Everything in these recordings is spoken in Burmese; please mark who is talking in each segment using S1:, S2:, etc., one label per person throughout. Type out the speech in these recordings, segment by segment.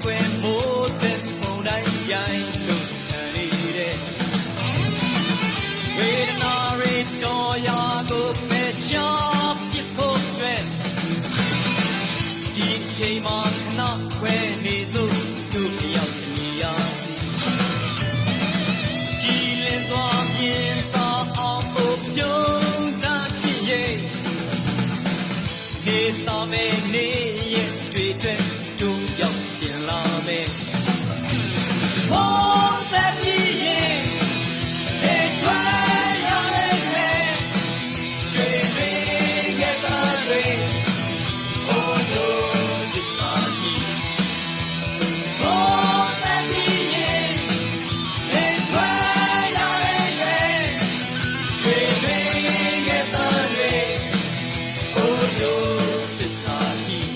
S1: ကွယ်မိုးတဲ့ပုံတိုင်းရိုင်းလို့ထန်နေတဲ့ဝေဒနာတွေတော်ရာကိုပဲရှာပြဖို့အတွက်ဒီချိန်မှာခဏခွဲနေစို့တို့ရောက်နေရကြည်လင်စွာမြင်သာအောင်ကိုပြုံးစားဖြစ်ရဲ့နေသားမဲနေရဲ့တွေ့တွေ့တို့ရောက်ပြန်လာမယ်ဟောသက်ပြီးရင်နေထွားရရဲ့ကျွေးတွေကတာတွေဟိုတို့ဒီစာကြီးဟောသက်ပြီးရင်နေထွားရရဲ့ကျွေးတွေကတာတွေဟိုတို့ဒီစာကြီး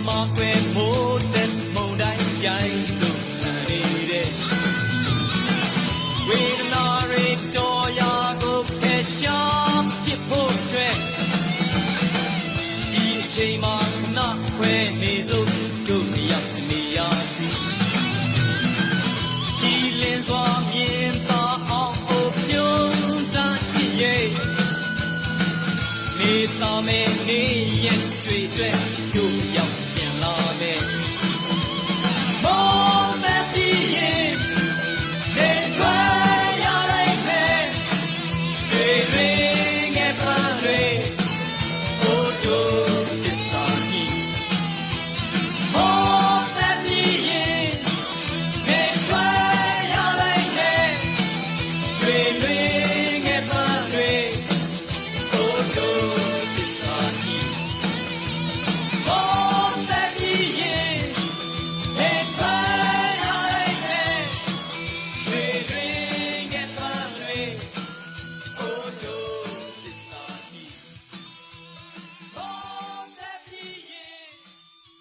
S1: မာကွယ်မိုးတဲ့မုန်တိုင်းရိုင်းလို့ထန်နေတဲ့ဝေဒနာတွေတော်ရာကိုဖယ်ရှားပြဖို့အတွက်ဒီအချိန်မှာခဏခွဲနေစို့